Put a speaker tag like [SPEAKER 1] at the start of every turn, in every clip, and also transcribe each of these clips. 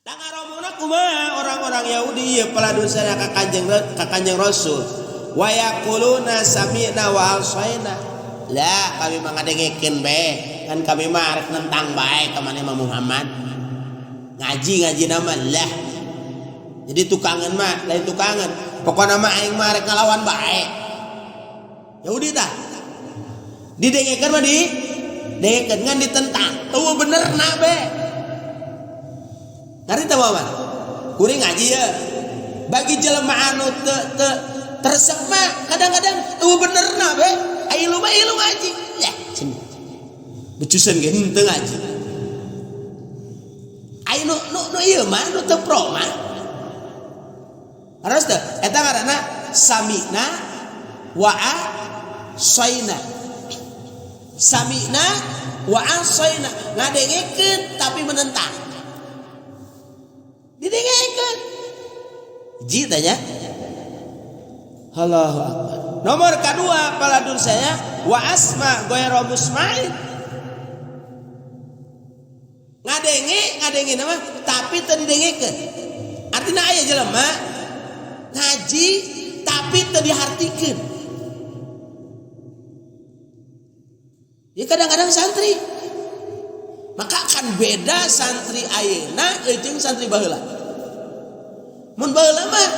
[SPEAKER 1] Tangaromona kumaha orang-orang Yahudi ieu paladusana ka Kanjeng Rasul. Wa yaquluna sami'na wa asaina. Lah kami mangadengekeun be, kan kami mah arek nentang bae ka maneh Muhammad. Ngaji nama lah. Jadi tukangan mah lain tukangan. Pokona mah aing mah arek ngalawan bae. Yahudi tah. Didengekeun mah dengekeun ngan ditentang. Eueuh benerna be. Ngarti teu mah. Kuring ngaji ya. Bagi jelema anu teu teresep mah kadang-kadang eueuh benerna be. Ilu ngaji. Ya, cenah. Becusan ge henteu ngaji. Ai nu ieu mah nu teu pro mah. Harus teu eta ngaranna sami'na wa asaina. Sami'na wa asaina, ngadengekeun tapi menentang. Didengekeun. Ji tanya. Allahu Akbar. Nomor kedua paladun saya wa asma ghairu musma'in. Ngadenge nama tapi teu didengekeun. Artina aya jelema ngaji tapi teu dihartikeun. Ya kadang-kadang santri. Maka akan beda santri ayeuna jeung santri baheula. Mun baheula mah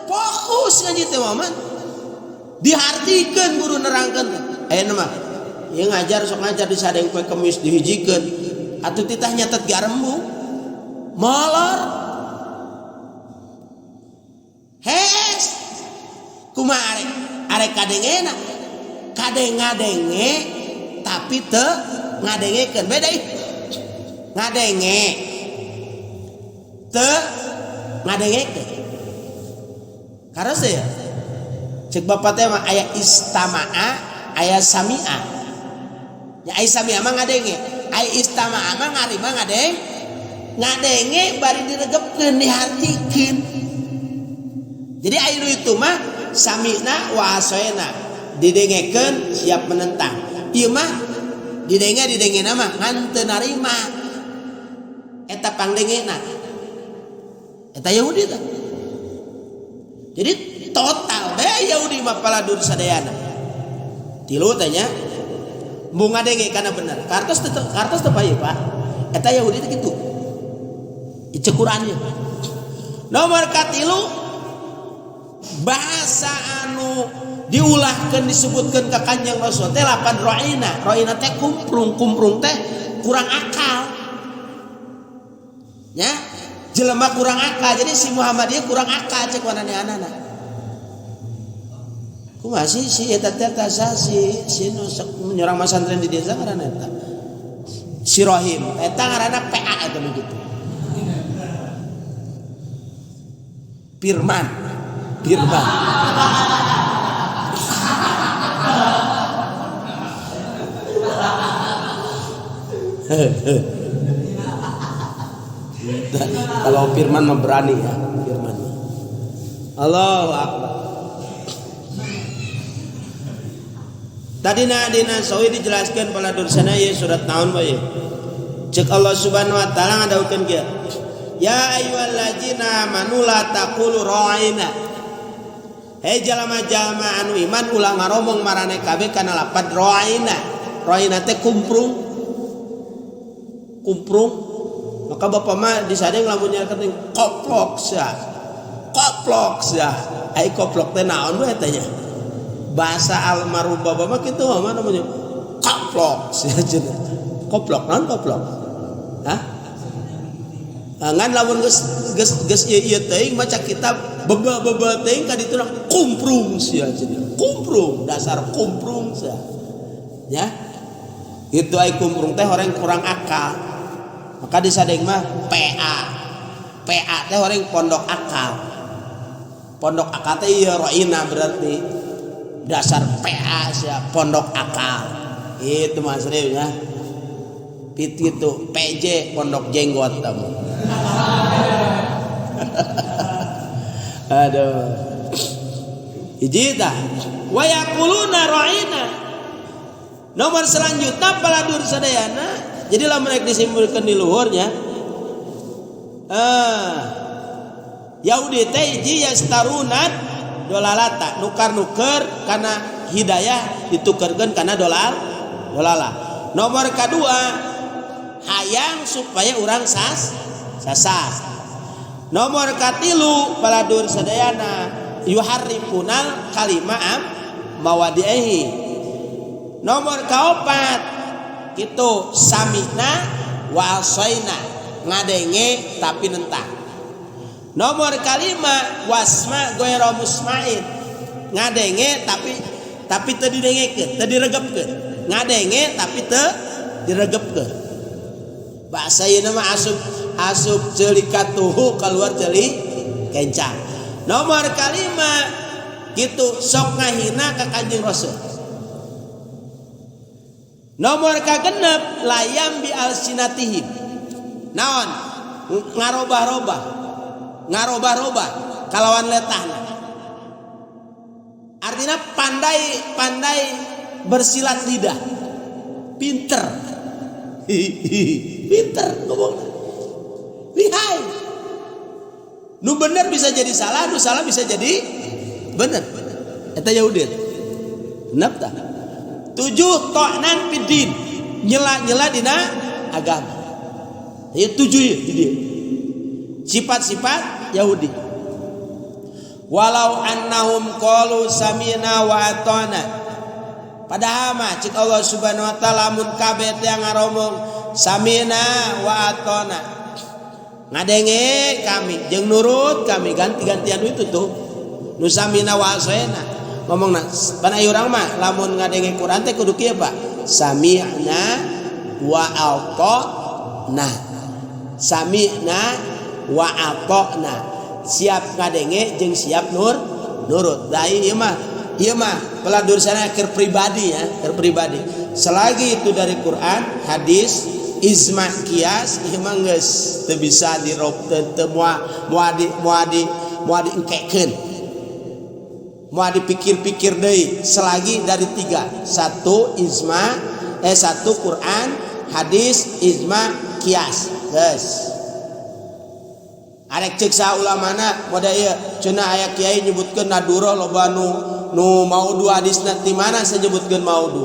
[SPEAKER 1] fokus ngaji teh mah. Dihartikeun guru nerangkeun. Ayeuna mah ieu ngajar sok ngajar di sadeng poe Kemis dihijikeun. Atuh titah nyatet ge arembung. Molor. Hes. Kumaha arek kadengena. Kadeng-ngadenge tapi teu ngadengekeun. Beda ih. Ngadenge teu ngadengekeun. Karos ya. Cek bapak teh mah aya istama'a, aya sami'a. Ya aya sami'a mah ngadenge, aya istama'a mah ngarima ngadenge bari diregepkeun dihartikeun. Jadi aya nu itu mah sami'na wa asaina, didengekeun siap menentang. Ieu mah didenge mah ngan teu narima. Eta pangdengena. Eta Yahudi tah. Jadi total be Yahudi mah paladun sadayana. Tilu tanya mun ngadenge kana bener. Kartos teu payu Pak. Eta Yahudi teh kitu. Ieu Qur'annya. Nomor katilu bahasa anu diulahkeun disebutkeun ka Kanjeng Rasul teh lapan roina. Roina teh kumprung teh kurang akal. Ya, jelema kurang akal. Jadi si Muhammadiyah kurang akal cek wanane anana. Kumaha si eta teh si nu nyurang masantren di desa ngaranna eta. Si Rohim, eta ngaranna PA eta begitu. Firman. Kalau Firman mah berani ya, Firman. Allahu Akbar. Tadina sawi dijelaskan paladun sana ya surat naon bae. Cek Allah Subhanahu wa taala ngadaukeun kieu. Ya ayyuhallazina amanu la taqulu ra'ina. Hei jalma-jalma anu iman ulah ngaromong marane kabeh kana lapad ra'ina. Ra'ina teh kumprung. Maka bapak mah disadeng lamun nyarkeun koplok sia. Ai koplok teh naon we teh nya? Bahasa almarhum bapak mah kitu mah namanya koplok sia cenah. Koplok naon koplok? Hah? Ngan lamun geus ieu teuing maca kitab beba teuing ka ditu kumprung sia cenah. Kumprung, dasar kumprung sia. Ya. Itu ai kumprung teh orang kurang akal. Maka disadeng mah PA teh orang pondok akal. Pondok akal teh ieu roina berarti dasar PA sia pondok akal. Itu mah serius ya. Itu PJ pondok jenggot tamu. Aduh. Hiji tah wa yaquluna ra'ina. Nomor selanjutnya paladur sadayana. Jadi lamun rek disimpulkeun di luhurnya Yahudi teh ji yastarunat dolalata nukar-nuker karena hidayah ditukerkeun kana dolala. Nomor kedua hayang supaya orang sasar. Nomor katilu paladur sadayana yuharrifunal kalimah mawadihi. Nomor kaopat kitu samina wa asaina ngadenge tapi nentang. Nomor kalima wasma goero musmain ngadenge tapi teu didengekeun, teu diregepkeun. Ngadenge tapi teu diregepkeun. Bahasa ieu mah asup ceuli katuhu keluar ceuli kencang. Nomor kalima kitu sok ngahina ka Kanjeng Rasul. Nomor kagenep layam bi alsinatihim. Naon? Ngarobah-robah kalawan letahna. Artinya pandai bersilat lidah. Pinter ngomongna. Lihai. Nu bener bisa jadi salah, nu salah bisa jadi bener. Eta Yahudi. Benar tah? 7 ta'nan fiddin. Nyela dina agama. Ieu 7 ieu di dieu. Sifat-sifat Yahudi. Walau annahum qalu sami'na wa ata'na. Padahal mah cik Allah Subhanahu wa taala mun kabeh teh ngaromong sami'na wa ata'na. Ngadenge kami jeung nurut kami ganti-gantian itu tuh. Nu sami'na wa ata'na. Ngomongna pan aya urang mah lamun ngadenge Quran teh kudu kieu Pak. Sami'na wa ata'na. Sami'na wa ata'na. Siap ngadenge jeung siap nurut. Da ieu mah peladur sana keur pribadi ya, keur pribadi. Selagi itu dari Quran, hadis, ijma, qiyas, ieu mah geus teu bisa dirob teu moal diengkekeun. Moal dipikir-pikir deui selagi dari 3. 1 ijma, 1 Quran, hadis, ijma, qiyas. Geus. Arek ceuk sa ulamana moda ieu cenah aya kiai nyebutkeun naduro loba nu maudu hadisna ti mana sayebutkeun maudu.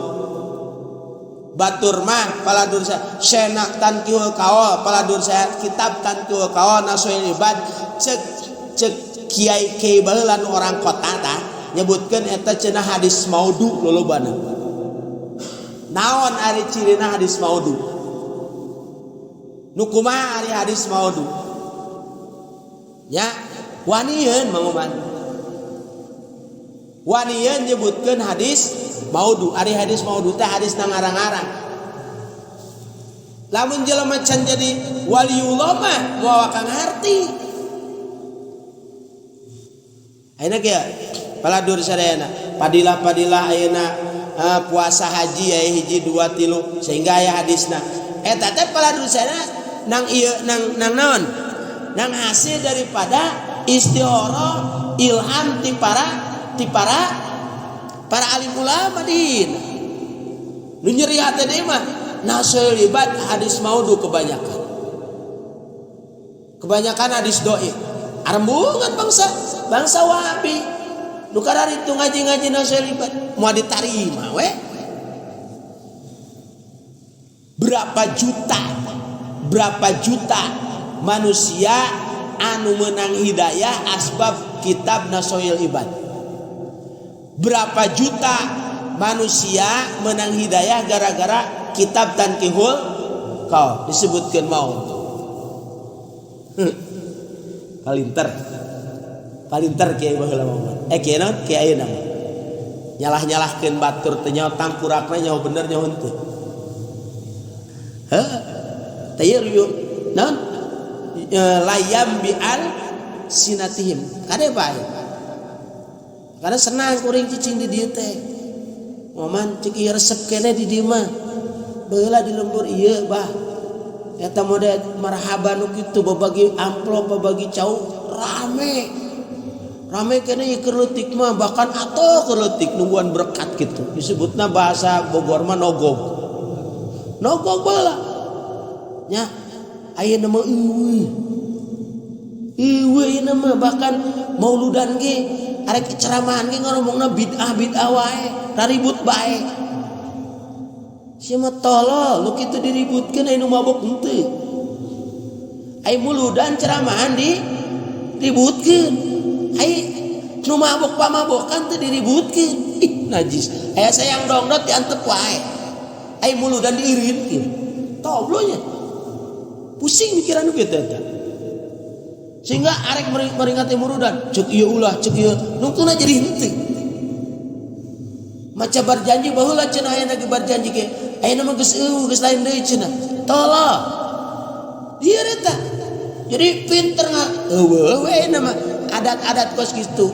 [SPEAKER 1] Batur mah paladur sa Syekh Tanqihul Qaul paladur sa kitab Tanqihul Qaul Nasoil Ibad cek kiai baheula nu orang kota tah nyebutkeun eta cenah hadis maudu lolobana. Naon ari cirina hadis maudu? Nu kumaha ari hadis maudu? Ya, waniyeun manguman. Waniyeun nyebutkeun hadis maudu. Ari hadis maudu teh hadis na ngarang-ngarang. Lamun jelema can jadi waliullah mah moal kang harti. Ayeuna kieu paladur sadayana, padilah ayeuna puasa haji aya 1 2 3 sehingga aya hadisna. Eta teh paladur sadayana nang ieu nang naon? Nang hasil daripada istihara ilham ti para alim ulama din. Nu nyeri hate deui mah nasul ibad hadis maudu kebanyakan. Kebanyakan hadis dhaif. Arembungan bangsa Wahabi. Nu kararitu ngaji-ngaji nasul ibad moal ditarima we. Berapa juta manusia anu menang hidayah asbab kitab Nasoil Ibad. Berapa juta manusia menang hidayah gara-gara kitab Tanqihul Qaul disebutkeun maut. Palinter kiai baheula mah. Kiai naon? Kiai ayeuna mah. Nyalah-nyalahkeun batur teh nyaho tangkurakna nyaho bener nyaho henteu. Heuh. Teh ieu naon? Layam bi'al sinatihim kade bae karena senang kuring cicing di dieu teh moman cik ieu resep keneh di dieu mah baheula di lembur ieu bah eta mode marhaban nu kitu babagi amplop babagi cau rame keneh ieu keur leutik mah bahkan atoh keur leutik nungguan berkat kitu disebutna bahasa Bogor mah nogog baheula nya ayeuna mah Ieu nama bahkan mauludan ge arek ceramahan ge ngomongna bid'ah wae, raribut bae. Sia mah tolol, lu kitu diributkeun anu mabok henteu. Ai muludan ceramahan diributkeun. Ai nu mabok pamabokan teu diributkeun. Ih najis. Aya sayang dongdot diantep wae. Ai muludan diirinkeun. Toblonya. Pusing mikiran nu kitu eta. Sehingga arek meringati murudan, cek ieu ulah, cek ieu nungtuna jadi henteu. Maca berjanji baheula cenah aya lagi berjanji ge. Ayeuna mah geus lain deui cenah. Tolol. Ieu eta. Jadi pinter eueuh we nama adat-adat kos kitu.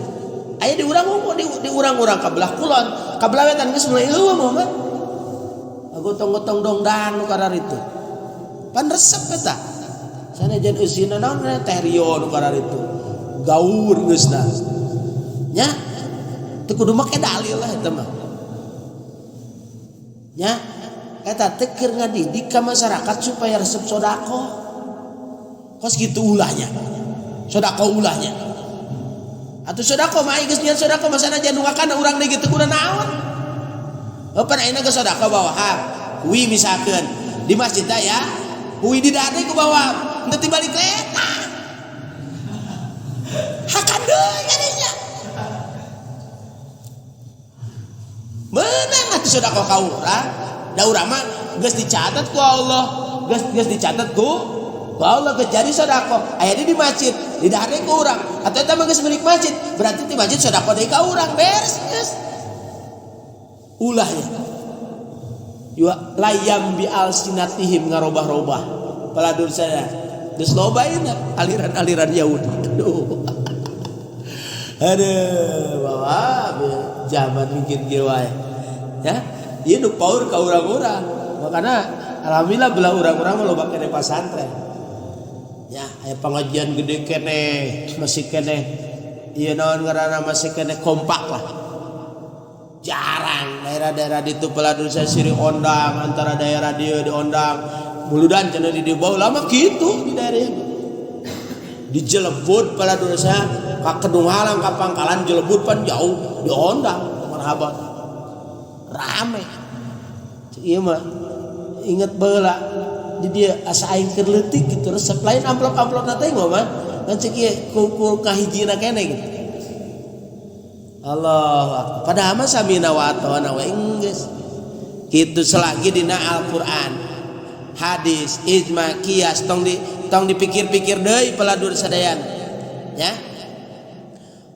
[SPEAKER 1] Aya di urang ngomong di urang-urang kabelah kulon, kabelah wetan geus mulai eueuh mah mah. Gotong-gotong dongdang nu kararitu. Pan resep eta. Sanajan eusina naon teh Rio nu kararitu. Gaur geusna. Nya teu kudu make dalil lah eta mah. Nya eta teh keur ngadidik ka masyarakat supaya resep sodako. Kos kitu ulahnya. Sodako ulahnya. Atuh sodako mah geus nyan sodako mah sanajan nu ngakana urang deui teu kudu naon. Pan ayeuna geus sodako bawahan. Kuwi misalkeun di masjid ya, kuwi di dade ku bawa teu balik kereta. Hakan deui kadinya. Beunang atuh sodako ka urang. Da urang mah geus dicatat ku Allah, geus dicatat ku Allah geus jadi sodako. Aya di masjid, di dade ku urang. Atuh eta mah geus milik masjid, berarti di masjid sodako deui ka urang, beres geus. Ulahnya. Yua layam bi alsinatihim ngarobah-robah. Paladur saya. Geus loba ieu aliran Yahudi. Aduh, bawa zaman mungkin kieu wae. Ya, ieu nu paur ka urang-urang. Makana alhamdulillah belah urang-urang mah loba keneh pasantren. Ya, aya pengajian gede keneh, masih keneh. Ieu naon ngaranna masih keneh kompak lah. Jarang daerah-daerah di itu peladur saya siri ondang antara daerah dia di ondang muludan cenah di bawah lama gitu di daerah itu dijelebut peladur saya ka kedung halang ka Pangkalan jelebut pan jauh di ondang marhaban rame ieu mah inget baheula di dia asa aing keur leutik gitu resep lain amplop-amplop teh mah kan cek ieu ku kahijina keneh gitu. Allah, padahal mah samina wa atona wa geus. Kitu selagi dina Al-Qur'an, hadis, ijma, qiyas tong dipikir-pikir deui peladur sadayan. Ya.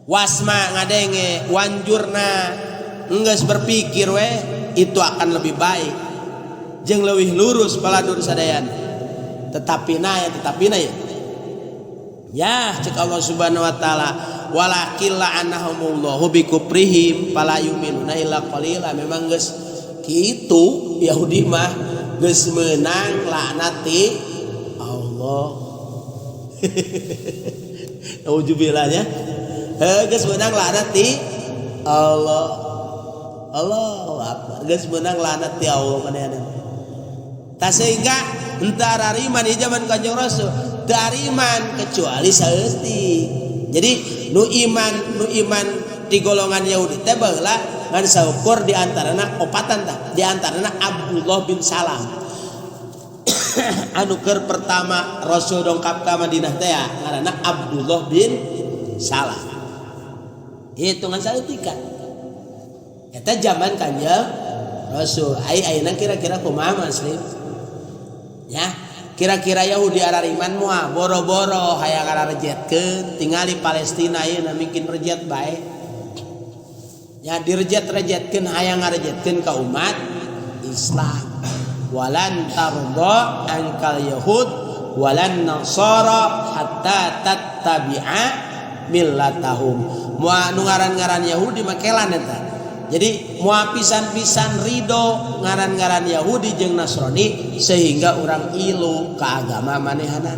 [SPEAKER 1] Wasma ngadenge wanjurna geus berpikir we itu akan lebih baik. Jeung leuwih lurus peladur sadayan. Tetapina ya. Ya, cek Allah Subhanahu wa taala, walakin la'anahumullahu bikufrihim fala yu'minuna illa qalila. Memang geus kitu Yahudi mah geus meunang laknati Allah. Naudzubillahnya. Geus meunang laknati Allah. Allahu akbar. Geus meunang laknati Allah manehna. Ta sehingga henteu rariman di zaman Kanjeng Rasul dariman kecuali saeutik. Jadi nu iman di golongan Yahudi teh baheula ngan saukur di antarana opatan tah di antarana Abdullah bin Salam. Anu keur pertama Rasul dongkap ka Madinah teh ya ngaranna Abdullah bin Salam. Hitungan saeutikan. Eta zaman Kanjeng Rasul. Ayeuna kira-kira kumaha Muslim? Ya, kira-kira Yahudi arariman moal boro-boro hayang ngararejetkeun tingali Palestina ayeuna mungkin rejet bae. Ya direjet-rejetkeun hayang ngarejetkeun ka umat Islam. Walan tarda ankal yahud walan nasara hatta tattabi'a millatahum. Moal nu ngaran-ngaran Yahudi makelan eta. Jadi moal pisan-pisan ridho ngaran-ngaran Yahudi jeung Nasrani sehingga orang ilu ka agama manehanan.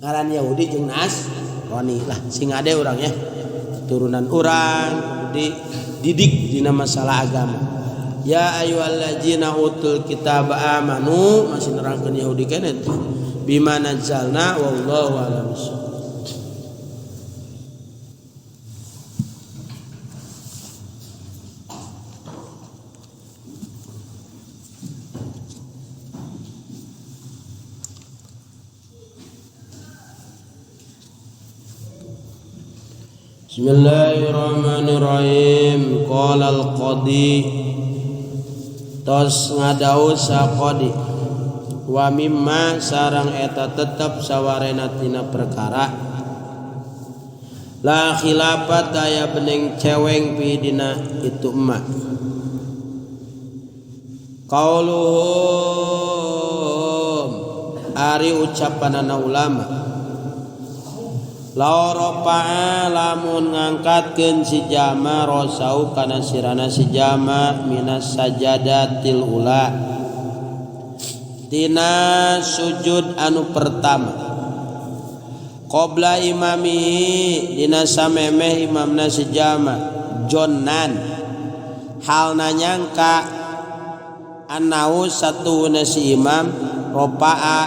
[SPEAKER 1] Ngaran Yahudi jeung Nasrani lah sing ade urangnya turunan urang dididik dina masalah agama. Ya ayyuhallazina utul kitaba amanu masih nerangkeun Yahudi keneh. bima nazzalna wallahu a'lam bissawab. Bismillahirrahmanirrahim. Qala al-qadi tos ngadaus saqadi wa mimma sarang eta tetep sawarena tina perkara la khilafat aya bening ceweng pi dina itu emak qauluhum ari ucapanana ulama la rafa'a lamun ngangkatkeun si jama rosau kana sirana si jama minas sajadatil ula tina sujud anu pertama qabla imamihi dina samemeh imamna si jama jonnan halna nyangka anau satuna si imam rafa'a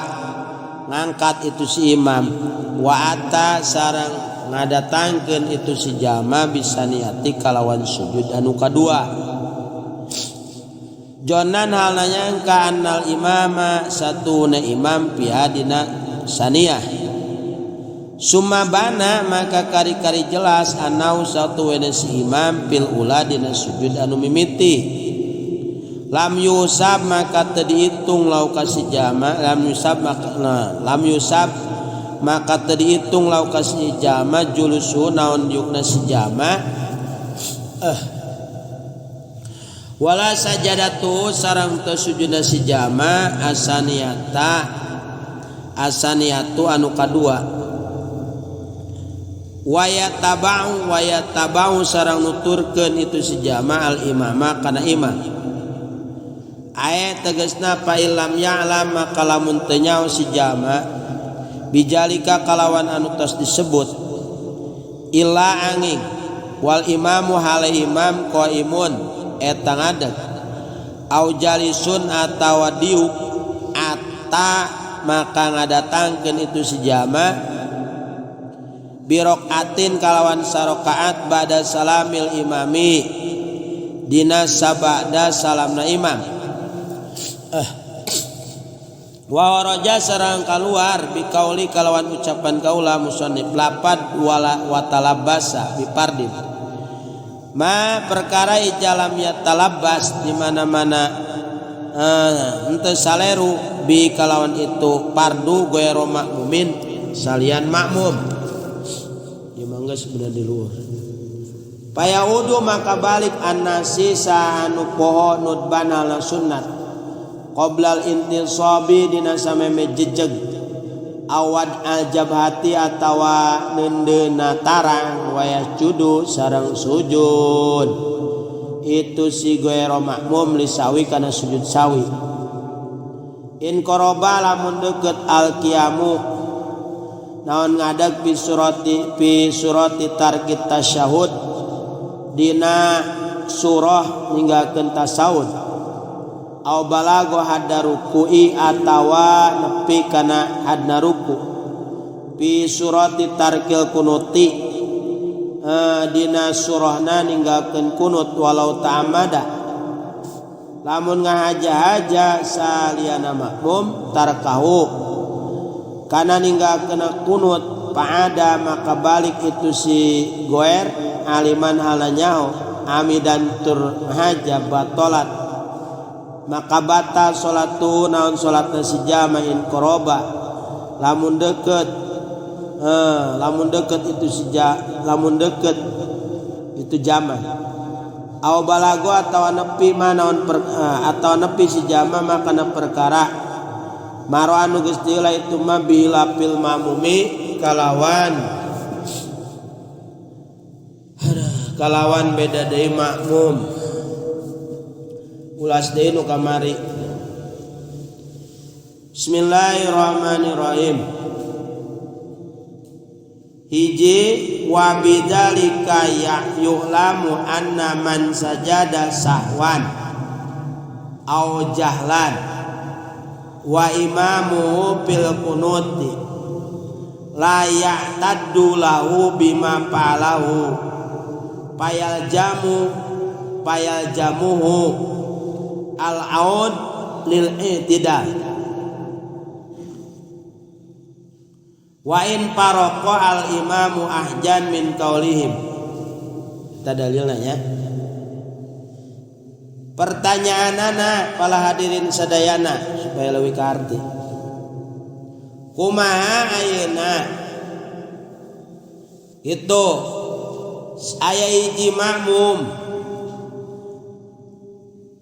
[SPEAKER 1] ngangkat itu si imam wa ata sarang ngadatangkeun itu si jama bisa niati kalawan sujud anu kadua jonan halna nyangka annal imama satuna imam pihadina saniyah summa bana maka kari-kari jelas anau satuna si imam pil ula dina sujud anu mimiti lam yusab maka teu dihitung lau ka si jama lam yusab maka teu dihitung lau ka si jama julusu naon diukna si jama wala sajadatu sareng teu sujudna si jama asaniyatu anu kadua wayatabau sareng nuturkeun itu si jama al imama kana imam ayat tegasna fa illam ya'lam maka lamun teu nyaho si jama bijalika kalawan anu tos disebut illa angin wal imamu hale imam qaimun eta ngadeg au jalisun atawa diuk ata maka ngadatangkeun itu si jama birokaatin kalawan sarakaat ba'da salamil imami dina sabada salamna imam wa waraja sareng kaluar biqauli kalawan ucapan kaula musannif lapad wala watalabasa bipardin ma perkara ijalam ya talabas di mana-mana henteu saleru bi kalawan itu pardu goero makmumin salian makmum ieu mangga sebenarnya di luar payaudu maka balik annasi sanu poho nudban ala sunnat qoblal intisabi dina sameme jejeg awad aljabhati atawa nendeuna tarang waya judu sareng sujud itu si goero makmum lisawi kana sujud sawi in qoroba lamun deukeut al qiyamu naon ngadeg fi surati tarkit tasyahud dina surah ninggalkeun tasawuf au balago hadda ruku'i atawa nepi kana hadna ruku fi surati tarkil kunuti dina surahna ninggalkeun kunut walau ta'amada lamun ngahaja-haja saliyana makmum tarkahu kana ninggalkeun kunut paada maka balik itu si goer aliman halanyaho amidan tur haja batolat maka batal salatu naon salatna si jama in qoroba lamun deukeut itu jama aw balago atawa nepi manaon atawa nepi si jama maka na perkara maro anu geus diulah itu mah bilapil mamumi kalawan beda deui makmum ulas deui nu kamari. Bismillahirrahmanirrahim. Hiji wa bidzalika yu'lamu anna man sajada sahwan au jahlan wa imamu fil qunuti la ya'taddu lahu bima fa'alahu payal jamuhu al-aud lil i'tidal wa in farqa al imamu ahjan min qaulihim. Kita dalilna ya. Pertanyaanana para hadirin sadayana supaya leuwih karti. Kumaha ayeuna itu aya hiji makmum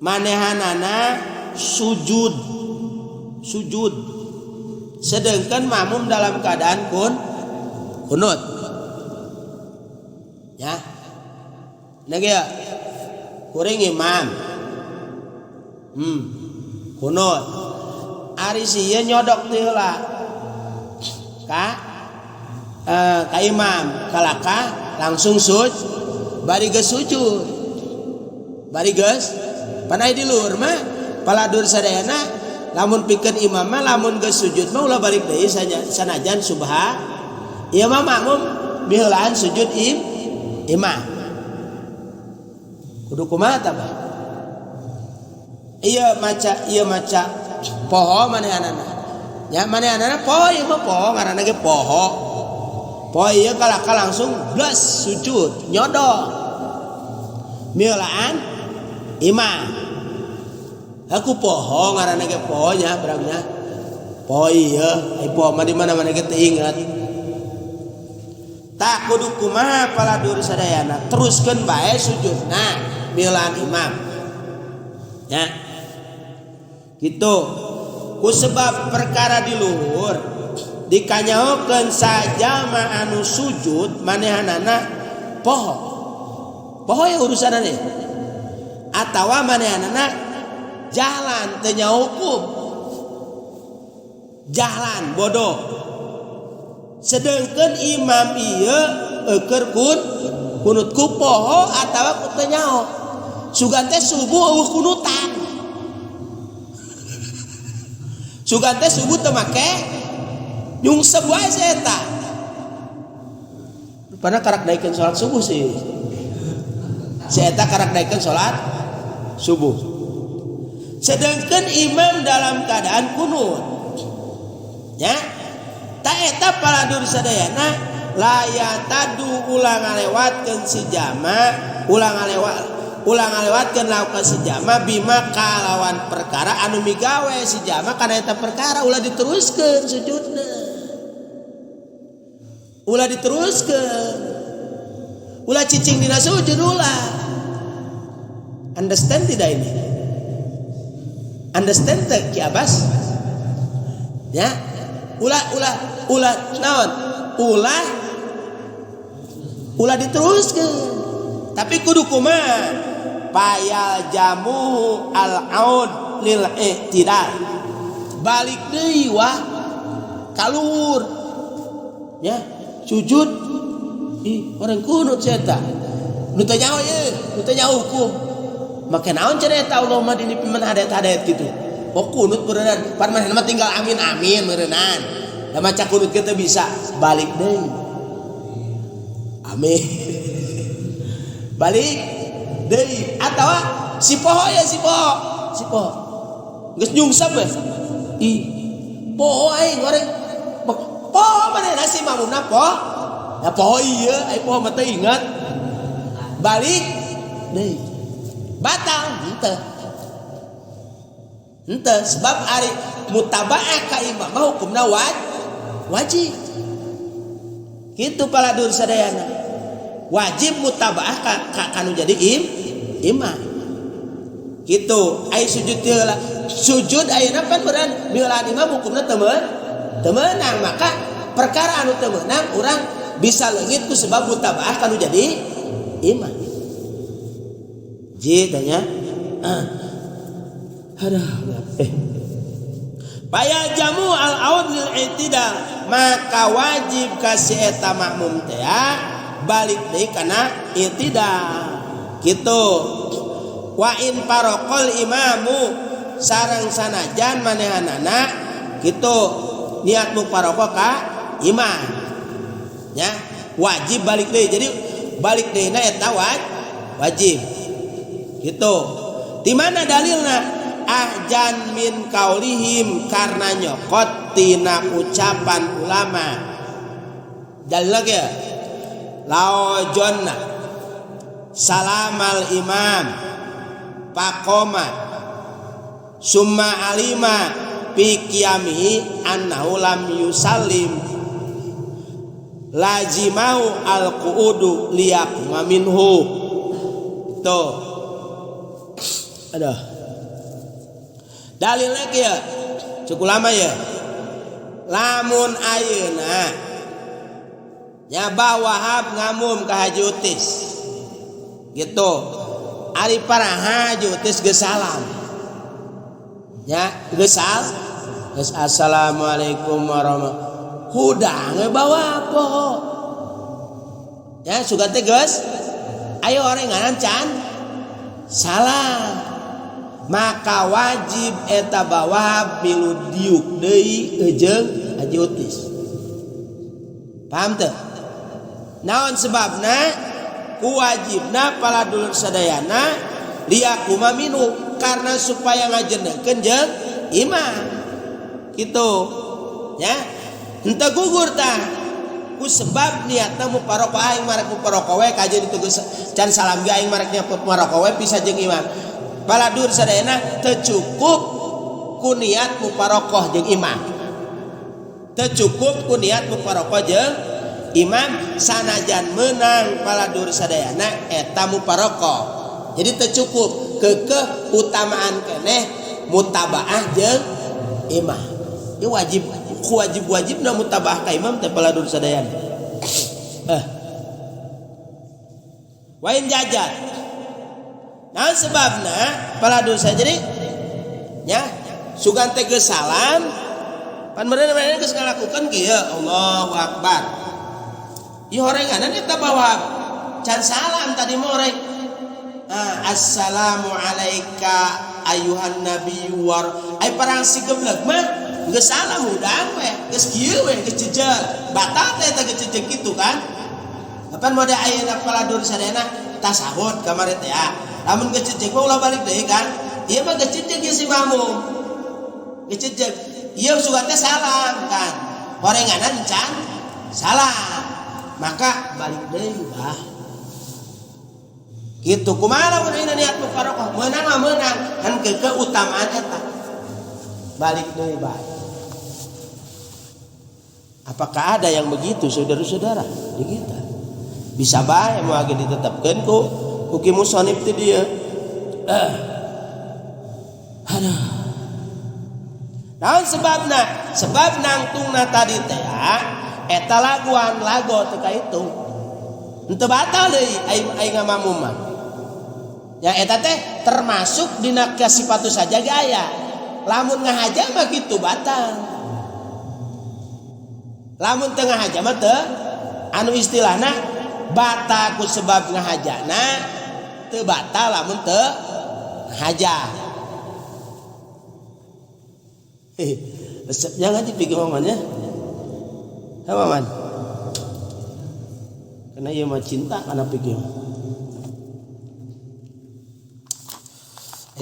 [SPEAKER 1] manehanana sujud sedangkan makmum dalam keadaan kunut ya nage kuring imam kunut ari sieu nyodok teh heula ka imam kalaka langsung bari geus sujud bari geus panai di luhur mah paladur sadayana lamun pikeun imam mah lamun geus sujud mah ulah balik deui sanajan subha ieu mah makmum biheulaan sujud imam kudu kumaha tah ieu maca poho manehanana nya manehanana poho ieu mah poho ngaranna ge poho ieu kalaka langsung blas sujud nyodok biheulaan imam. Aku poho ngaranna ge poho nya berangnya. Poho ieu, ai poho mah di mana-mana ge teu inget. Tak kudu kumaha paladur sadayana, teruskeun bae sujudna beulaan imam. Ya. Gitu. Ku sebab perkara di luhur dikanyaokeun saja ma anu sujud manehanana poho. Poho ya urusanana. Atawa manehanana jalan teu hukum jalan bodoh sedangkan imam ieu keur kunut ku poho atawa ku teu nyaho sugan teh subuh eueuh kunutan sugan teh subuh teu make nyungsep wae eta rupana karak daikeun salat subuh sih si eta karak daikeun salat subuh. Sedangkan imam dalam keadaan kunut ya ta eta paladur sadayana layatadu ulang ngalewatkeun si jama ulang ngalewatkeun laukna si jama bima kalawan perkara anu migawe si jama kana eta perkara ulah diteruskeun sujudna ulah diteruskeun ulah cicing dina sujud ulah understand tidak ini understand tak Ki Abbas ya ulah naon ulah diteruskeun tapi kudu kumaha payal jamu al-aud lil i'tidal balik deui wah kalur ya sujud orang kunut eta nu teh nyaho ieu nu teh nyaho hukum make naon cenah eta Allahumma dini piman hadat gitu. Oh kunut beureunan, parman mah tinggal amin beureunan. Da maca kunut kita bisa balik deui. Amin. Balik deui atawa si poho geus nyungsep we. Poho aing goreng. Poho manehna si mamuna poho. Ya poho ieu, ai poho mah teu inget. Balik deui. Batal henteu sebab ari mutabaah ka imam hukumna wajib kitu paladur sadayana wajib mutabaah ka kanu jadi imam kitu ai sujud heula sujud ayeuna pan beuran beulaan imam hukumna teu meunang maka perkara anu teu meunang urang bisa leungit ku sebab mutabaah kanu jadi imam tanya Bayal jamu al-aud lil i'tidal maka wajib ka si eta makmum teh balik deui kana i'tidal kitu wa in faraqal imamu sareng sanajan manehanana kitu niat muparokoh ka imam nya wajib balik deui. Jadi balik deui na eta wajib gitu. Di mana dalilna? Ahjan min kaulihim, karena nyokot tina ucapan ulama. Dalil lagi ya, laojonna salamal imam pakoma summa alima fi qiyamihi annahu lam yusallim lazimau al-qu'udu liyaqma minhu. Itu aduh dalil lagi ya, cukup lama ya. Lamun ayeuna nya Wahab ngamum ka Haji Utis gitu, ari paraha Haji Utis geus salam nya geus assalamualaikum warahmatullahi hudang bawa apa ya sugan teh geus ayo orenganan can salam, maka wajib eta bawa milu diuk deui jeung Haji Utis. Paham teu? Naon sebabna? Ku wajibna pala dulur sadayana liyaquma minhu, karena supaya ngajenengkeun jeung imam. Kitu. Ya. Henteu gugur tah. Ku sebab niatna muparokoh aing marek muparokoh we kajen ditu can salam ge aing marek nya muparokoh we pisah jeung imam. Baladur sadayana teu cukup ku niat muparokoh jeung imam. Teu cukup ku niat muparokoh jeung imam sanajan meunang baladur sadayana eta muparokoh. Jadi teu cukup keukeuh utamaan keneh mutabaah jeung imam. Ieu wajibna mutabaah ka imam teh baladur sadayana. Wain jajat. Nah sebabna baladur sadayana nya sugan teh geus salam pan meureun geus ngalakukeun kieu Allahu Akbar. Ieu horenganan eta bawa can salam tadi morek. Assalamu alayka ayuhan nabiyyu war ai parang si gebleg mah geus salam udang we geus kieu we geus ceujeg batal teh eta geus ceujeg kitu kan. Kapan mode ayeuna baladur sadayana tasahud kamari teh ya. Lamun geus ceujeg mah ulah balik deui kan. Ieu mah geus ceujeg si makmum. Geus ceujeg. Ieu sugan teh salam kan. Horenganan can salam. Maka balik deui bah. Gitu kumaha lamun ayeuna niat muparokoh? Meunang mah meunang, kan keutamaan eta. Balik deui bah. Apakah ada yang begitu saudara-saudara di kita? Bisa bae moal ge ditetepkeun ku ki musannif teh dieu. Aduh. Naon sebabna? Sebab nangtungna tadi teh eta laguan lago teu kaitung. Henteu batal deui aing mamum mah. Ya eta teh termasuk dina kasifatu saja ge aya. Lamun ngahaja mah kitu batal. Lamun teu ngahaja mah teu anu istilahna batal ku sebab ngahajana teu batal lamun teu ngahaja. Jangan dipikir mamannya. Ha maman. Karena ieu mah cinta kana pikir.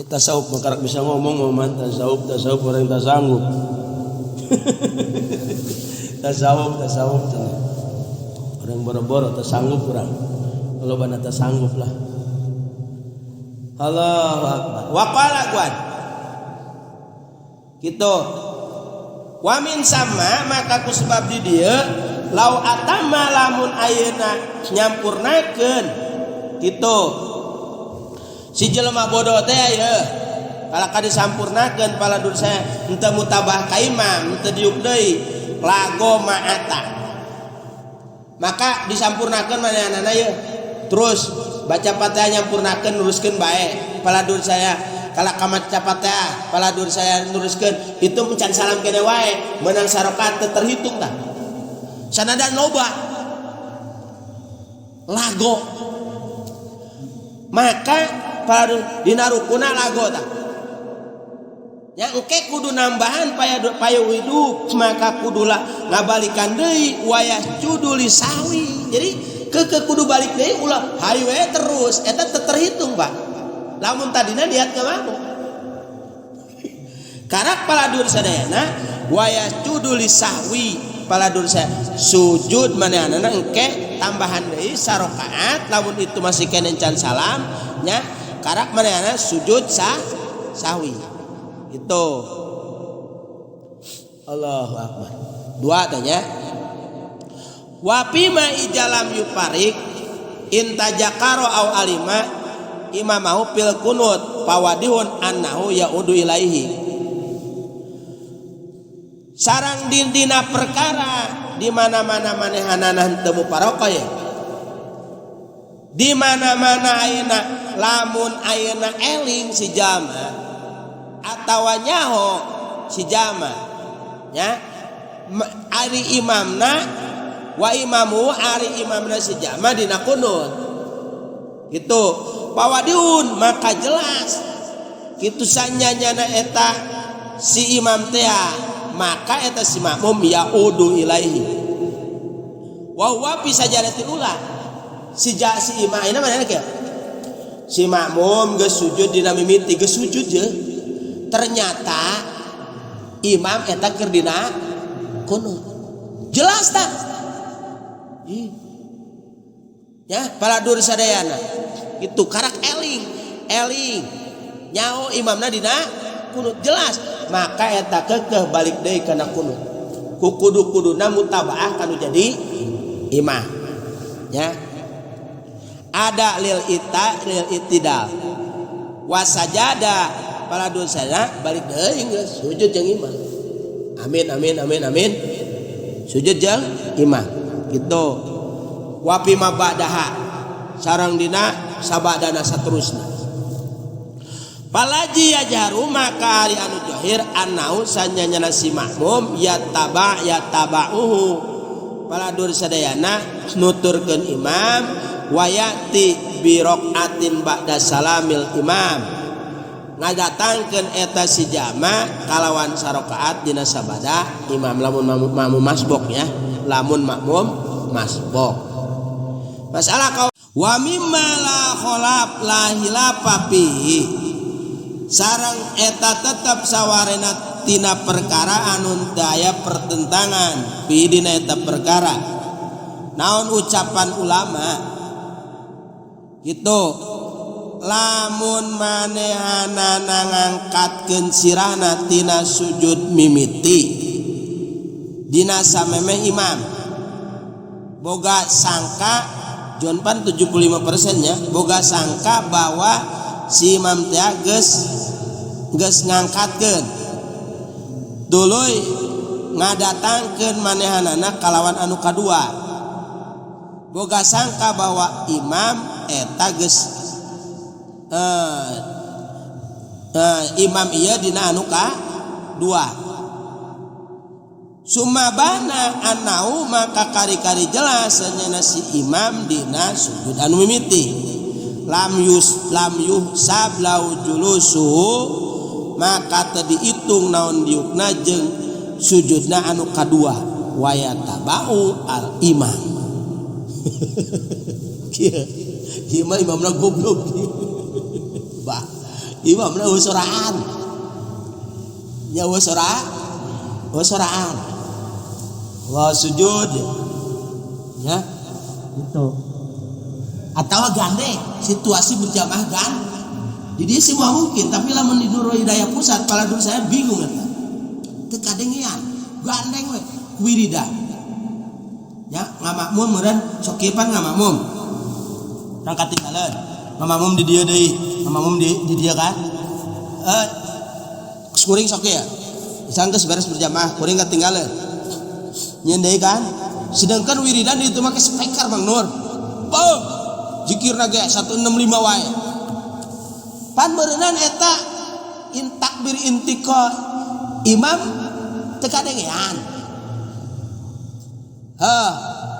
[SPEAKER 1] Tasawuf makarak bisa ngomong maman tasawuf orang tak sanggup. tasawuf orang boro-boro tak sanggup orang. Kalau bana tak sanggup lah. Allahu Akbar. Waqala guan. Gitu. Wa min sama maka ku sebab di dieu lau atama lamun ayeuna nyampurnakeun gitu. Si jelema bodoh teh aya kalaka disampurnakeun paladur saya henteu mutabah ka imam henteu diuk deui lago ma'ata maka disampurnakeun manehanana ye terus baca Fatihah nyampurnakeun nuruskeun bae paladur saya kalaka maca Fatihah paladur saya nuruskeun itu mencan salam kene wae meunang sarokat teu terhitung tah sanada loba lago maka paladur dina rukuna lago tah nya engke kudu nambahan paya hidup maka kudulah ngabalikan deui wayah juduli sawi. Jadi ke kudu balik deui ulah hayu we terus eta terhitung Pak. Lamun tadina lihat ke mampu karak paladur sadayana wayah juduli sawi paladur saya sujud manehanana engke tambahan deui sarakaat lamun itu masih kene can salam nya karak manehanana sujud sawi. Itu Allahu Akbar. Dua tanya wapima ijalam yuparik intajakaro au alima imamahu pil kunut pawadihun annahu yaudu ilaihi. Sarang dina perkara di mana-mana manehanana teu muparaqah ya. Di mana-mana ayeuna lamun ayeuna eling si jama atawa nyaho si jama nya ari imamna wa imamu ari imamna si jama dina kunut gitu pawadiun maka jelas kitu sanyanyana eta si imam teh maka eta si makmum yaudu ilaihi wa huwa bisa jalatil ula si imam ina mana kieu si makmum geus sujud dina mimiti geus sujud je ternyata imam eta keur dina kunut jelas tak ya paladur sadayana itu karak eling nyao imamna dina kunut jelas maka eta kekeh balik deui kana kunut ku kudu-kuduna mutabaah kanu jadi imam ya ada lil itidal wasajada paladur sadayana balik deui geus sujud jeung imam amin sujud jeung imam gitu wapi mabadaha sareng dina sabadana saterusna palaji yajaru maka ari anu jahir annau sanyanyana si makmum yataba'uhu paladur sadayana nuturkeun imam wayati bi raqatin ba'da salamil imam ngadatangkeun eta si jama kalawan sarakaat dina sabada imam lamun makmum masbuk ya lamun makmum masbuk masalah kau wa mimma la kholaf la hilafa fihi sareng eta tetep sawarena tina perkara anu daya pertentangan fi dina eta perkara naon ucapan ulama gitu lamun manehanana ngangkatkeun sirahna tina sujud mimiti dina samemeh imam boga sangka jonpan 75% nya boga sangka bahwa si imam teh geus ngangkatkeun tuluy ngadatangkeun manehanana kalawan anu kadua boga sangka bahwa imam eta geus imam iya dina anu ka dua sumabana anau maka kari-kari jelas sanyana si imam dina sujud anu mimiti lam yuhsab lau julusuhu maka teu diitung naon diukna jeung sujudna anu kadua wayatabau al imam kieu imamna goblok bah imamna usuraan nya usuraan wa sujud ya itu atau gandeng situasi berjamaah kan jadi semua mungkin tapi lamun di Nurul Hidayah pusat paladur saya bingung eta teu kadengian gandeng we wirida ya ngamakmum meureun sok kieu pan ngamakmum rang katinggalan ngamakmum di dieu deui ngamakmum di dieu kan kuring sok ya sanggeus beres berjamaah kuring katinggalan nyeun deui kan sedangkan wiridan itu make speaker Bang Nur beuh zikirna ge 165 wae pan beureunan eta takbir intiqal imam teu kadengean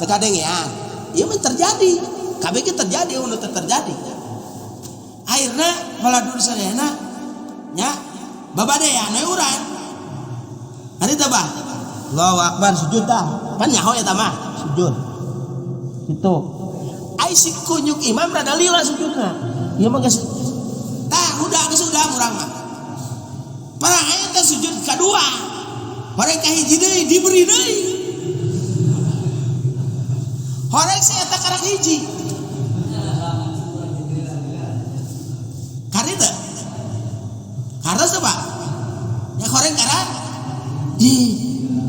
[SPEAKER 1] teu kadengean ieu mah terjadi kabeh ge terjadi anu teu terjadi akhirna paladur sadayana nya babadean we urang ari teh bah Allahu akbar sujud tah pan nyaho eta mah sujud kitu ai si kunyuk imam rada lila sujudna ieu mah geus tah geus udah urang mah parang aya teh sujud kadua horeng ka hiji deui diberi deui horeng si eta karang hiji kari teh karos teh Pak nya horeng karang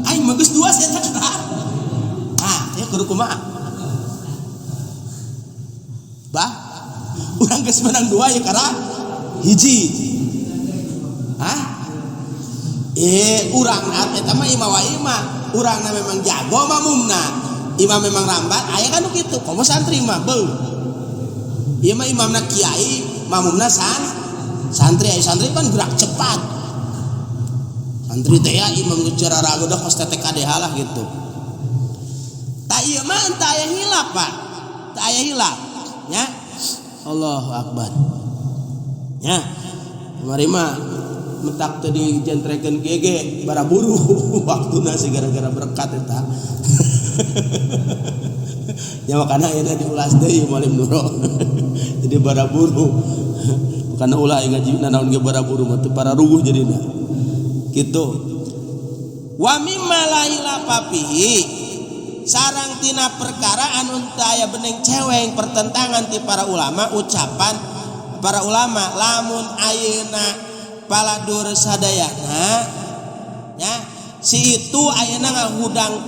[SPEAKER 1] aing mah geus dua si eta karang nah ya kudu kumaha bah urang geus menang dua ya karang hiji urang eta mah imam wa imam urangna memang jago mamumna imam memang rambat aya kan kitu komo santri mah beul ieu mah imamna kiai mamumna santri aya santri kan gerak cepat santri teh ya imam geus ragu dah kos TTKD lah gitu tah ieu mah teu aya hilaf Pak teu aya hilaf nya Allahu akbar nya mari mah mentak teh dijentrekeun gege baraburu waktuna sih gara-gara berkat eta nya makana ayeuna diulas deui Malim Nuro jadi baraburu bukan ulah ngaji naon ge baraburu mah teu para ruguh jadina kitu wa mimma la ilaha fihi sareng tina perkara anu teu aya beneng ceweng pertentangan ti para ulama ucapan para ulama lamun ayeuna paladur sadayana nya si itu ayeuna ngahudang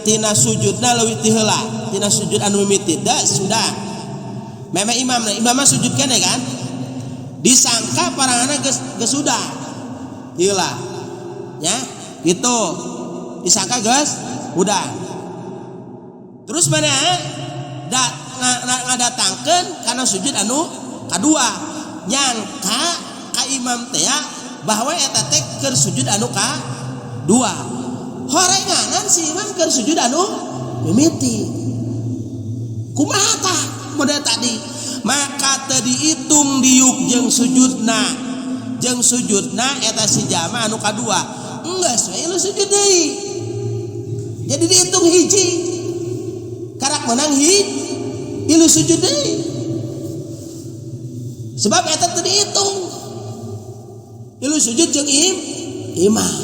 [SPEAKER 1] tina sujudna leuwih ti heula tina sujud anu mimiti da sudah meme imamna sujud keneh kan disangka parangana geus sudah heula nya gitu disangka geus udah terus mana ngadatangkeun kana sujud anu kadua nyangka imam teh bahwa eta teh keur sujud anu ka dua horenganan si imam keur sujud anu mimiti kumaha tah model tadi maka teu diitung diuk jeung sujudna eta si jama anu kadua enggeus we lu sujud deui jadi dihitung hiji karak menang ilu sujud deui sebab eta teu dihitung ilu sujud jeung imam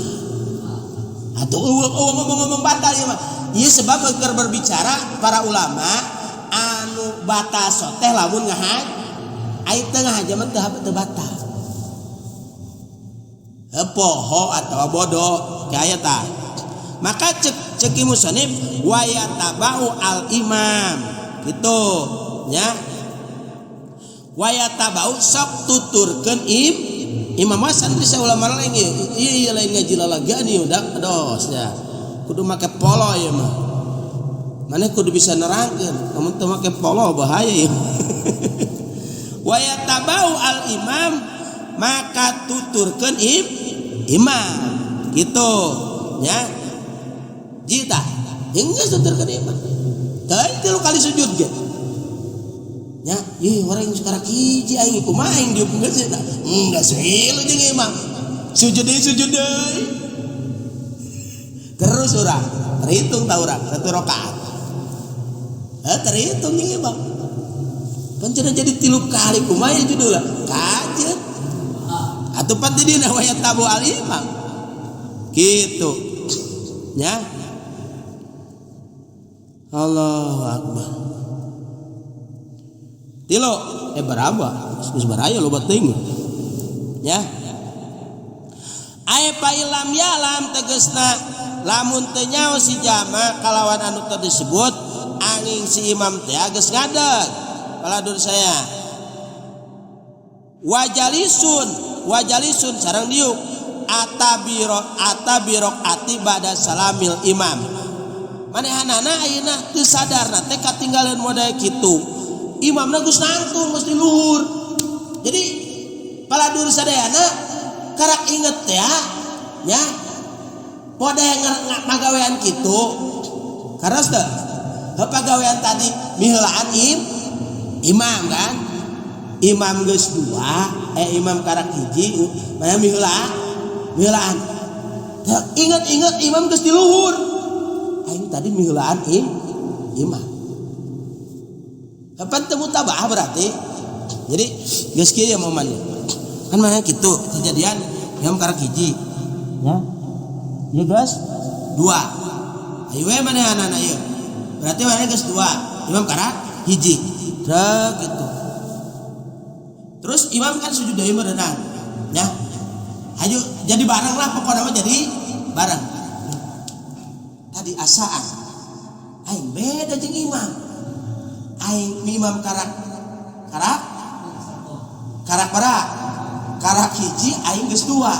[SPEAKER 1] atuh ngomong batal ieu mah ieu sebab keur berbicara para ulama anu batas teh lamun ngahaj ai teu ngahajaman teu batal poho atawa bodoh kayak tah maka cek musannif wa yatabau al imam gitu nya wa yatabau sok tuturkeun imam santri sa ulama lain ieu lain ngaji lalagan ieu udah dos nya kudu make polo ieu mah maneh kudu bisa nerangkeun lamun teu make polo bahaya ieu wa yatabau al imam maka tuturkeun imam gitu nya jita hingga tuturkeun imam teu 3 kali sujud ge nya ih orang sekarang hiji aing kumaha aing dieu geus eta enggak seueur jeung imam sujud deui terus urang terhitung ta urang 1 rakaat terhitung jeung imam pancen jadi 3 kali kumaha judulna kajeut atuh pan di dina wayat tabu al imam gitu nya Allahu akbar tilo berapa geus baraya loba teuing nya aya pa ilam yalam tegasna lamun teu nyaho si jama kalawan anu teu disebut angin si imam teh geus ngadeg paladur saya wajalisun sareng diuk atabirok ati bada salamil imam manehanana ayeuna teu sadarna teh katinggalan modal kitu imamna geus nangtung geus di luhur jadi paladur sadayana karak inget teh nya poda ngagawean kitu karos teh pagawean tadi miheulaan imam kan imam geus dua imam karak hiji mana miheulaan ingat imam geus di luhur aing tadi miheulaan imam kapan temu tabah berarti jadi geus kieu ya momennya kan mana kitu kejadian imam karak hiji ya ieu geus dua ayo we manehana ieu berarti mana geus dua imam karak hiji trek gitu terus imam kan sujud deui meureunan ya ayo jadi bareng lah pokoknya jadi bareng tadi asaan aing beda jeung imam aing imam karak hiji aing geus dua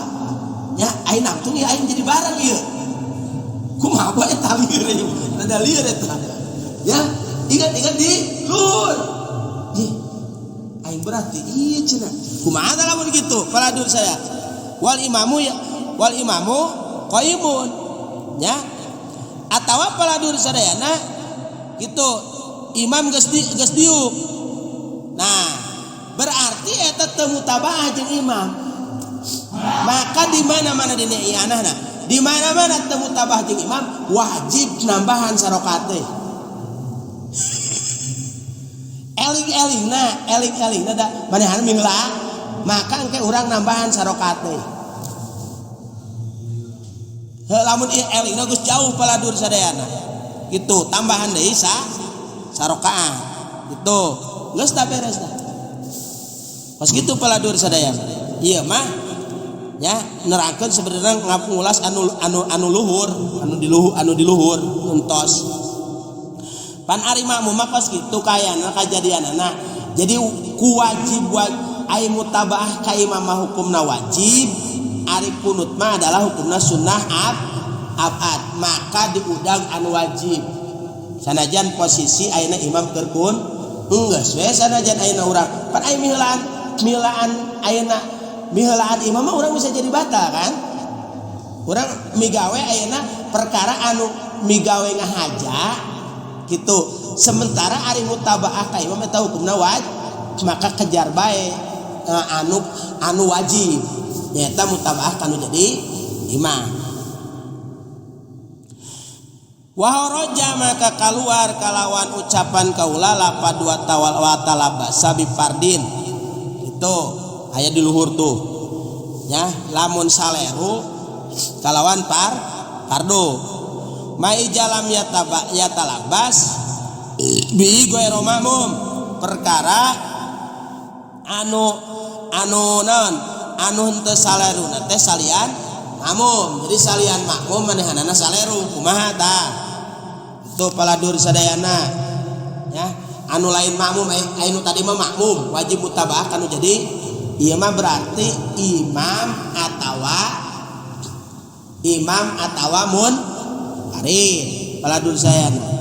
[SPEAKER 1] nya aing nangtung ya aing jadi bareng ieu kumaha bae eta lieur ieu rada lieur eta ya ingat di luhur aing berarti iya cenah kumaha lamun kitu paladur saya wal imamu qaimun nya atawa paladur sadayana kitu imam geus diuk nah berarti eta teu mutaba'ah jeung imam maka di mana-mana dina ianahna di mana-mana teu mutaba'ah jeung imam wajib nambahan sarokat teh eling da manehana mingla maka engke urang nambahan sarokat teh lamun ieu elingna geus jauh paladur sadayana kitu tambahan deui sarokaat gitu geus tah beres tah pas kitu paladur sadayana ieu mah nya nerangkeun sebenarnya ngapungulas anu luhur anu di luhur entos pan ari makmum mah pas kitu kayana kajadianana jadi kuwajib ai mutaba'ah ka imam mah hukumna wajib ari kunut mah adalah hukumna sunnah abad maka diudang anu wajib sanajan posisi ayeuna imam keur kun geus we sanajan ayeuna urang pan aya miheulaan ayeuna miheulaan imam mah urang bisa jadi batal kan urang migawe ayeuna perkara anu migawe ngahaja gitu sementara ari mutaba'ah ka imam eta hukumna wajib maka kejar bae anu wajib nyata mutaba'ah kanu jadi imam wa haraja maka keluar kalawan ucapan kaula lapad wa tawal wa talabasa bi fardin itu aya di luhur tuh ya lamun saleru kalawan fardu mai jalam ya talabas bi goero makmum perkara anu non anu henteu saleruna teh salian makmum jadi salian makmum manehanana saleru kumaha tah itu paladur sadayana ya anu lain makmum anu tadi mah makmum wajib mutaba'ah kanu jadi ieu mah berarti imam atawa munfarid paladur sadayana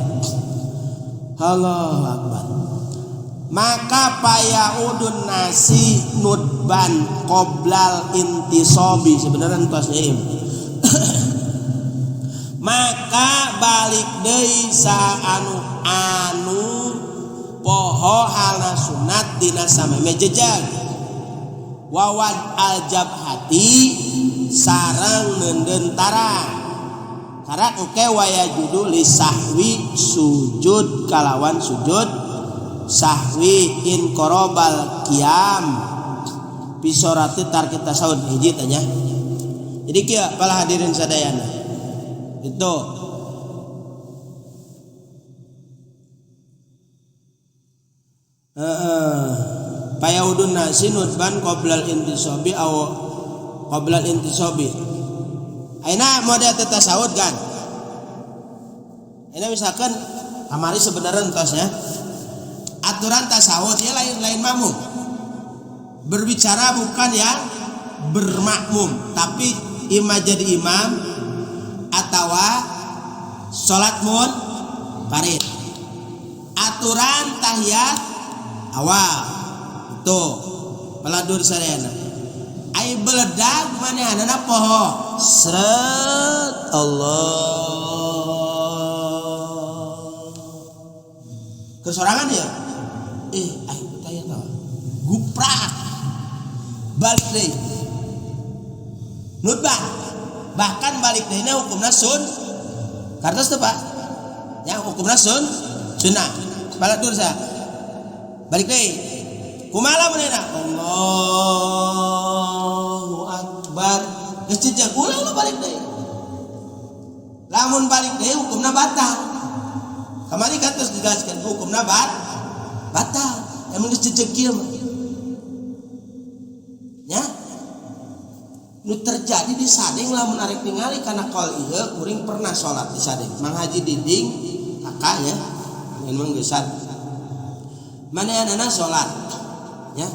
[SPEAKER 1] Allahu akbar maka payaudun nasi nudban qoblal intisobi sebenarnya entosnya maka balik deui sa anu poho halna sunat dina sameme jejag wawad aljab hati sareng neundeun tarang karena engke waya judu li sahwi sujud kalawan sujud sahwi in korobal kiam pisorati tar kita saud hiji tanya jadi kia pala hadirin sadayana itu payaudun nasi nutban qoblal intisobi aw qoblal intisobi aina model tasawuf kan aina misalkan kamari sebenarnya entosnya aturan tasawuf ya lain makmum berbicara bukan yang bermakmum tapi imam jadi imam atau sholat munfarid aturan tahiyat awal itu paladur sadayana ai beledag manehanana poho seret Allah kesorangan ya ayo tanya tahu guprak balik deui nutbah bahkan balik deui na hukumna kartos teu Pak nya hukumna sunnah baladur sa balik deui kumaha lamunna Allahu akbar geus ceujeg ulah balik deui lamun balik deui hukumna batal kamari kantos dijelaskeun hukumna batal emang geus ceujeg kieu mah nya nu terjadi di sadeng lamun arek ningali kana qol ieu kuring pernah salat di sadeng Mang Haji Diding kakak ya memang geus manehanana salat ya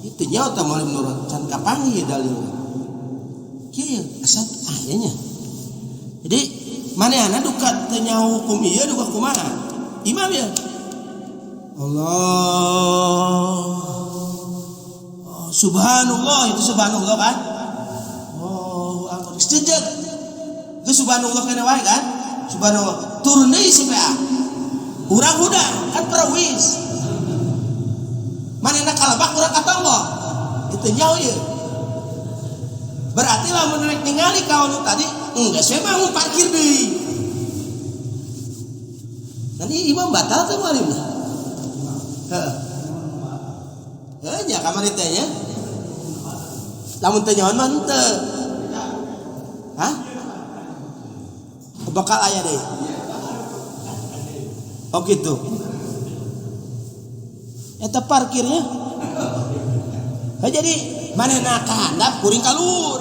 [SPEAKER 1] itu nya eta mah menurut can kapangi dalil kieu asal ayanya jadi manehana duka teu nyaho hukum ieu duka kumaha imam ya Allah subhanallah itu subhanallah kan oh aku setuju itu subhanallah kana wae kan subhanallah turun deui supaya urang hudang kan perwis manehna kalebak urang katonggo itu nyaho ieu berarti lamun rek ningali kawan tadi enggak saya mau parkir deui nanti imam batal teh walimna heeh nya kamari teh nya lamun teu nyaho mah henteu hah bakal aya deui oh gitu eta parkirnya jadi manehna kahandap kuring kalur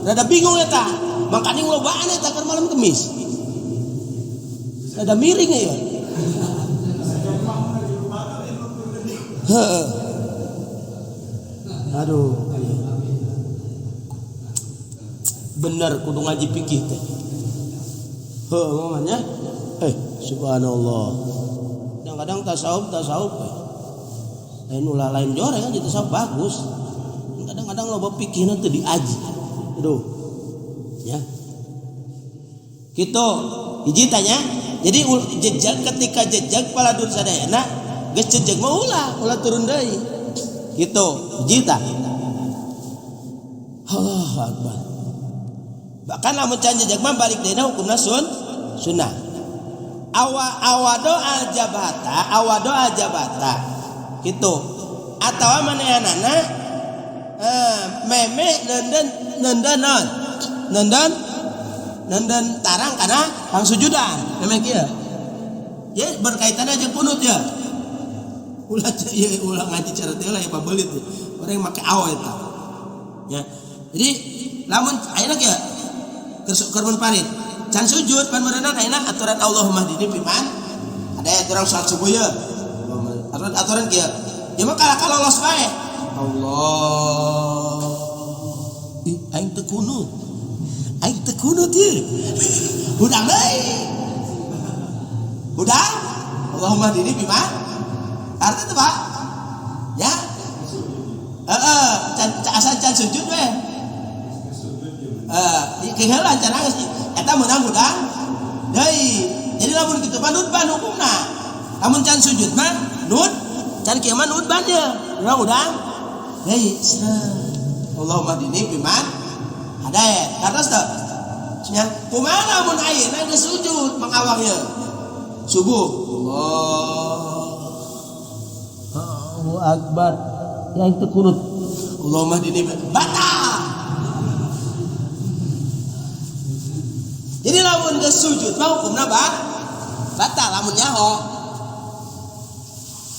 [SPEAKER 1] rada bingung eta makanya ngelobaan eta keur malam Kemis rada miring ya heeh aduh bener kudu ngaji fikih teh heuh mamanya subhanallah kadang-kadang tasawuf lain ulah lain jore kan tasawuf bagus kadang-kadang loba fikihna teu diaji aduh ya kitu hiji tanya jadi jejak ketika jejak paladur sadayana geus jejeg mah ulah turun deui kitu hiji tah Allahu akbar bahkan lamun can jejeg mah balik deuna hukumna sunnah awado aljabata kitu atawa manehanana meme nenden tarang kana kang sujudan meme kieu ya berkaitan aja kunut ya ulah ngaji cara teh lah ya pabelit orang make awe eta ya jadi lamun ayeuna kieu keur mun parit can sujud pan merenang ayeuna aturan Allahumma hdini fiman ada aturan salat subuh ya aturan kieu ieu mah kalau lolos bae Allah aing teu kunut ieu hudang deui hudang Allahumma hdini fiman arti teh Pak ya can sujud we keheula can nangis eta meunang hudang deui jadi lamun kitu mah nutban hukumna lamun can sujud mah can kieu mah nutban ye urang hudang deui Allahumma hdini fiman hadayat kartos teu nya kumaha lamun ayeuna geus sujud mangawang ye subuh Allahu akbar yang teu kunut Allahumma hdini batal jadi lamun geus sujud mah hukumna batal lamun nyaho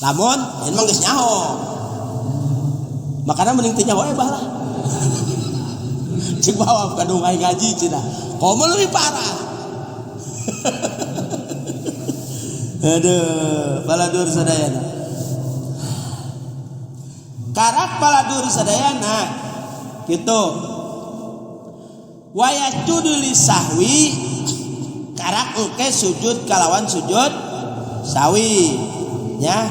[SPEAKER 1] lamun yen mah geus nyaho makana mending teu nyaho baheula cik bawa kadung aing ngaji cenah komo leuwih parah aduh paladur sadayana karak paladur sadayana kitu wayasjudu lisahwi karak engke sujud kalawan sujud sawi ya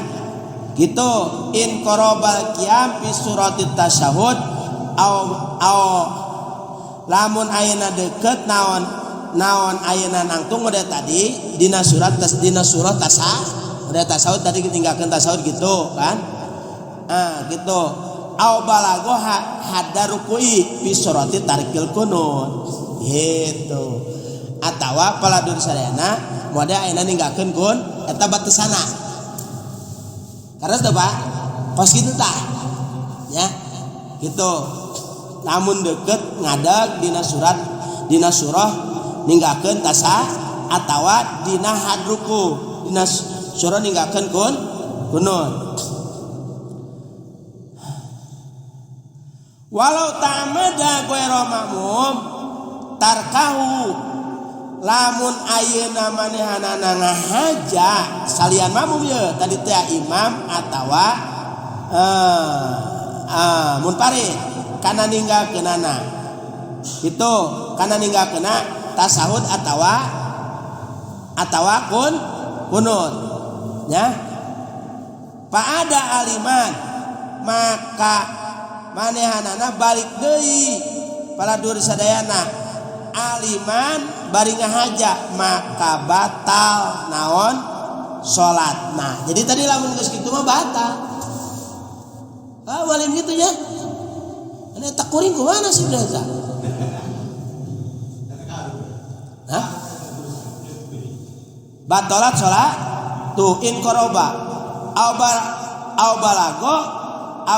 [SPEAKER 1] gitu in qarabal qiyam fi suratit tasyahud au lamun ayeuna deukeut naon ayeuna nangtung udah tadi dina surat tasawuf udah tasawuf tadi ditinggalkeun tasawuf gitu kan gitu au balago hadarukui fi surati tarikil kunut gitu atawa paladur sadayana moda ayeuna ninggalkeun kun eta batasana karena teu Pak kos kitu tah nya gitu lamun deukeut ngadeg dina surah ninggalkeun tasa atawa dina hadruku dina surah ninggalkeun kunut walau ta'amada ghairu ma'mum tarkahu lamun ayeuna manehanana ngahaja salian makmum ye tadi teh imam atawa munfarid kana ninggalkeunana itu kana ninggalkeunna tasahud atawa kunut nya fa ada aliman maka manehanana balik deui paladur sadayana aliman bari ngahaja maka batal naon salatna. Jadi tadi lamun geus kitu mah batal. Walim gitu nya. Ane tak kuring ku mana sih berasa? Hah? Batalat salat tuh in qoroba au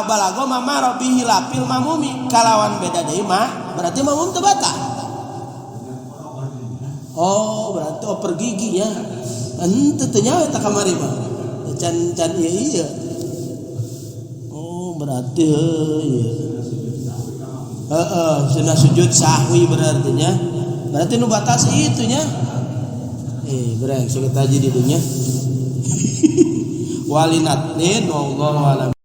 [SPEAKER 1] balago mamaro bihi lapil mamumi kalawan beda deui mah berarti mamum teu batal. Oh berarti oper gigi ya ente teu nyawa eta kamari mah can iya oh berarti cenah sujud sahwi berarti nya berarti nu batal itu nya bereng sakit aja di dunya walinatin wallahu alam.